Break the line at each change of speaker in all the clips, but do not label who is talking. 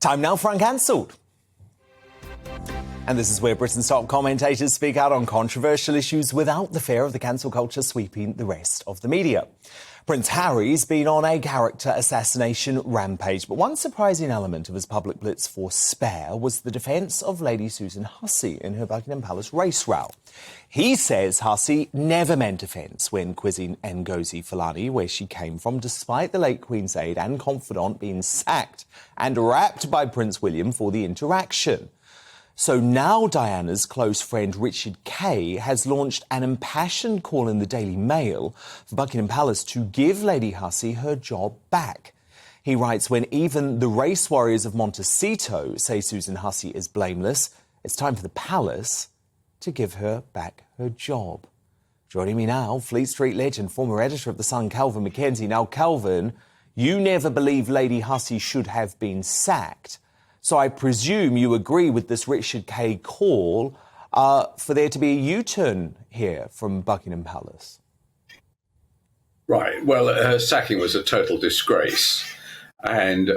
Time now for Uncancelled. And this is where Britain's top commentators speak out on controversial issues without the fear of the cancel culture sweeping the rest of the media. Prince Harry's been on a character assassination rampage, but one surprising element of his public blitz for spare was the defence of Lady Susan Hussey in her Buckingham Palace race row. He says Hussey never meant offence when quizzing Ngozi Fulani where she came from, despite the late Queen's aide and confidant being sacked and rapped by Prince William for the interaction. So now Diana's close friend Richard Kay has launched an impassioned call in the Daily Mail for Buckingham Palace to give Lady Hussey her job back. He writes, when even the race warriors of Montecito say Susan Hussey is blameless, it's time for the palace to give her back her job. Joining me now, Fleet Street legend, former editor of The Sun, Kelvin MacKenzie. Now, Kelvin, you never believed Lady Hussey should have been sacked. So I presume you agree with this Richard Kay call for there to be a U-turn here from Buckingham Palace.
Right. Well, her sacking was a total disgrace and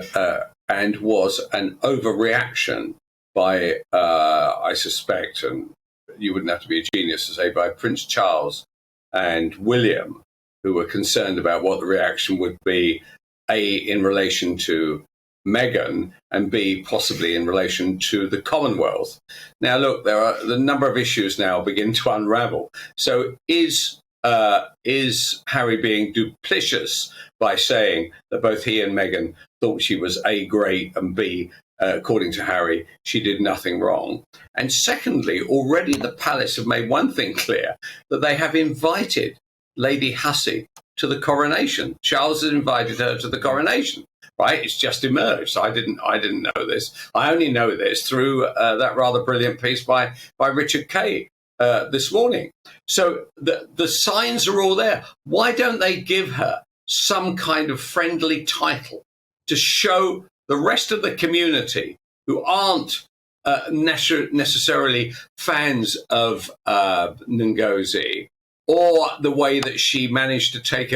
was an overreaction by, I suspect, and you wouldn't have to be a genius to say, by Prince Charles and William, who were concerned about what the reaction would be, A, in relation to Meghan, and B, possibly in relation to the Commonwealth. Now, look, there are the number of issues now begin to unravel. So is Harry being duplicitous by saying that both he and Meghan thought she was A, great, and B, according to Harry, she did nothing wrong? And secondly, already the palace have made one thing clear, that they have invited Lady Hussey to the coronation. Charles has invited her to the coronation. Right, it's just emerged. I didn't know this. I only know this through that rather brilliant piece by Richard Kay this morning. So the signs are all there. Why don't they give her some kind of friendly title to show the rest of the community who aren't necessarily fans of Ngozi, or the way that she managed to take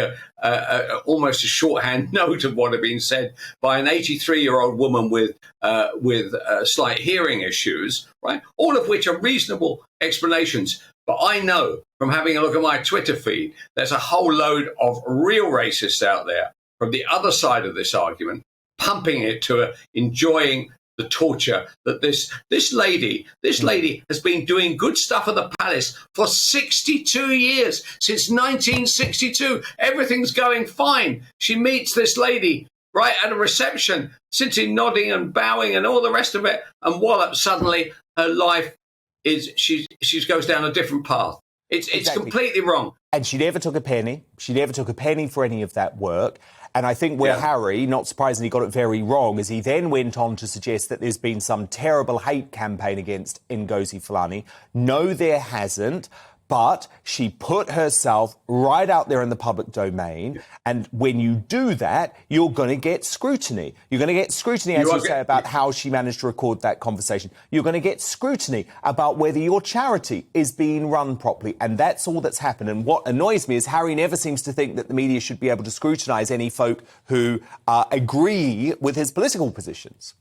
almost a shorthand note of what had been said by an 83-year-old woman with slight hearing issues, right? All of which are reasonable explanations. But I know from having a look at my Twitter feed, there's a whole load of real racists out there from the other side of this argument, pumping it to enjoying the torture that this lady has been doing good stuff at the palace for 62 years, since 1962. Everything's going fine. She meets this lady right at a reception, sitting, nodding and bowing and all the rest of it, and wallop, suddenly her life she goes down a different path. It's exactly. Completely wrong.
And she never took a penny. She never took a penny for any of that work. And I think where Harry, not surprisingly, got it very wrong is he then went on to suggest that there's been some terrible hate campaign against Ngozi Fulani. No, there hasn't. But she put herself right out there in the public domain. And when you do that, you're going to get scrutiny. You're going to get scrutiny, as you say, about how she managed to record that conversation. You're going to get scrutiny about whether your charity is being run properly. And that's all that's happened. And what annoys me is Harry never seems to think that the media should be able to scrutinise any folk who agree with his political positions.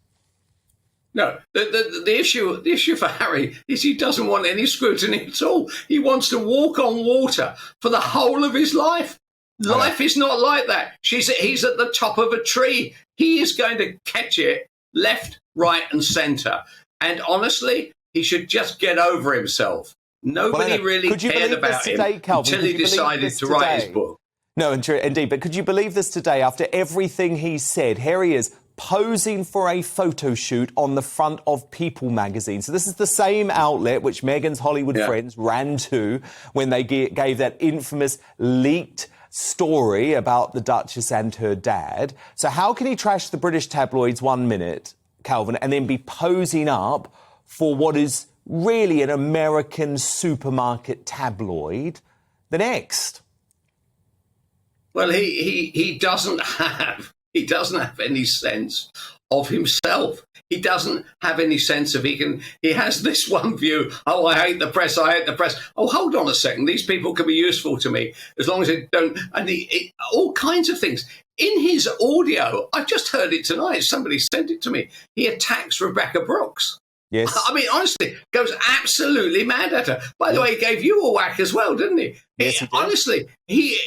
No, the issue for Harry is he doesn't want any scrutiny at all. He wants to walk on water for the whole of his life. Life is not like that. He's at the top of a tree. He is going to catch it left, right and centre. And honestly, he should just get over himself. Nobody really cared about him until he decided to write his book.
No, indeed. But could you believe this today? After everything he said, here he is, posing for a photo shoot on the front of People magazine. So this is the same outlet which Meghan's Hollywood friends ran to when they gave that infamous leaked story about the Duchess and her dad. So how can he trash the British tabloids 1 minute, Kelvin, and then be posing up for what is really an American supermarket tabloid the next?
Well, he doesn't have any sense of himself. He doesn't have any sense of he has this one view. Oh, I hate the press. I hate the press. Oh, hold on a second. These people can be useful to me as long as they don't. And all kinds of things. In his audio, I've just heard it tonight. Somebody sent it to me. He attacks Rebecca Brooks.
Yes.
I mean, honestly, goes absolutely mad at her. By the way, he gave you a whack as well, didn't he?
Yes, he did.
Honestly, he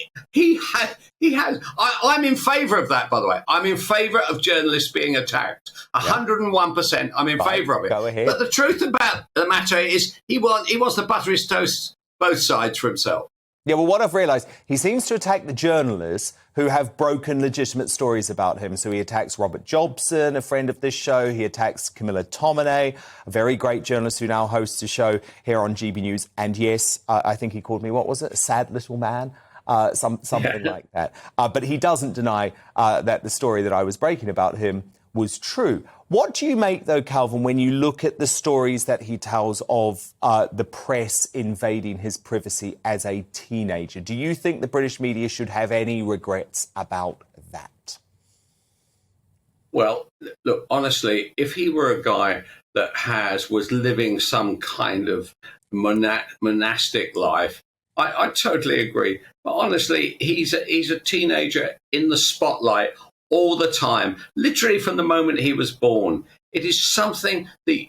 has. I'm in favour of that, by the way. I'm in favour of journalists being attacked. 101%. I'm in favour of it.
Go ahead.
But the truth about the matter is he wants to butter his toast both sides for himself.
Yeah, well, what I've realised, he seems to attack the journalists who have broken legitimate stories about him. So he attacks Robert Jobson, a friend of this show. He attacks Camilla Tominay, a very great journalist who now hosts a show here on GBNews. And yes, I think he called me, what was it, a sad little man? Something like that. But he doesn't deny that the story that I was breaking about him was true. What do you make, though, Kelvin, when you look at the stories that he tells of the press invading his privacy as a teenager? Do you think the British media should have any regrets about that?
Well, look, honestly, if he were a guy that was living some kind of monastic life, I totally agree. But honestly, he's a teenager in the spotlight all the time, literally from the moment he was born. It is something that,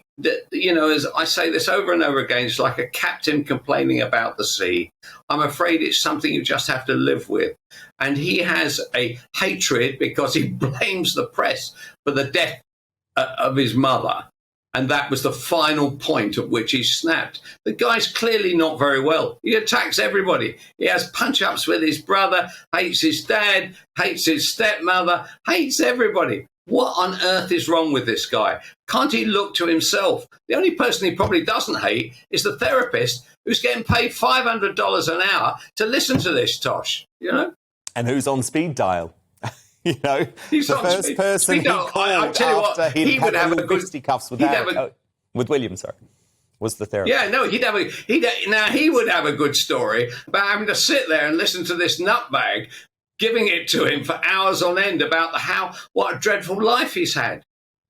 you know, as I say this over and over again, it's like a captain complaining about the sea. I'm afraid it's something you just have to live with. And he has a hatred because he blames the press for the death of his mother. And that was the final point at which he snapped. The guy's clearly not very well. He attacks everybody. He has punch-ups with his brother, hates his dad, hates his stepmother, hates everybody. What on earth is wrong with this guy? Can't he look to himself? The only person he probably doesn't hate is the therapist who's getting paid $500 an hour to listen to this tosh, you know?
And who's on speed dial? You know,
he's
the first person he called after he'd had a little fisticuffs with William, was the therapist.
Yeah, no, he would have a good story about having to sit there and listen to this nutbag giving it to him for hours on end about what a dreadful life he's had.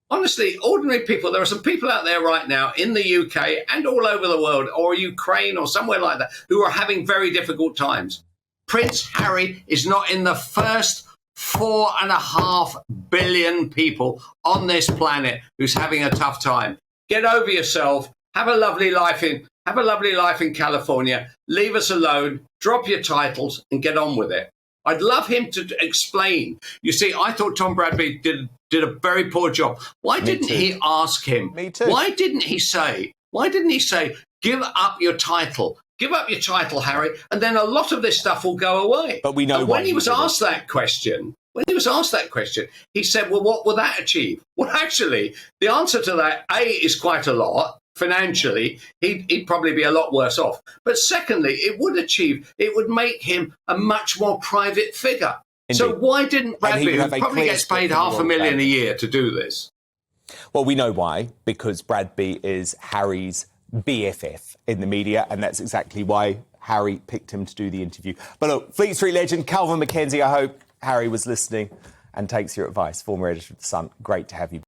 Honestly, ordinary people, there are some people out there right now in the UK and all over the world, or Ukraine or somewhere like that, who are having very difficult times. Prince Harry is not in the first 4.5 billion people on this planet who's having a tough time. Get over yourself. Have a lovely life in California. Leave us alone. Drop your titles and get on with it. I'd love him to explain. You see, I thought Tom Bradby did a very poor job. Why didn't he ask him?
Me too.
Why didn't he say, give up your title? Give up your title, Harry, and then a lot of this stuff will go away.
But we know
when he was asked that question, he said, well, what will that achieve? Well, actually, the answer to that, A, is quite a lot. Financially, he'd probably be a lot worse off. But secondly, it would make him a much more private figure. Indeed. So why didn't Bradby, who probably gets paid $500,000 a year to do this?
Well, we know why, because Bradby is Harry's BFF in the media, and that's exactly why Harry picked him to do the interview. But look, Fleet Street legend Kelvin MacKenzie, I hope Harry was listening and takes your advice. Former editor of The Sun, great to have you back.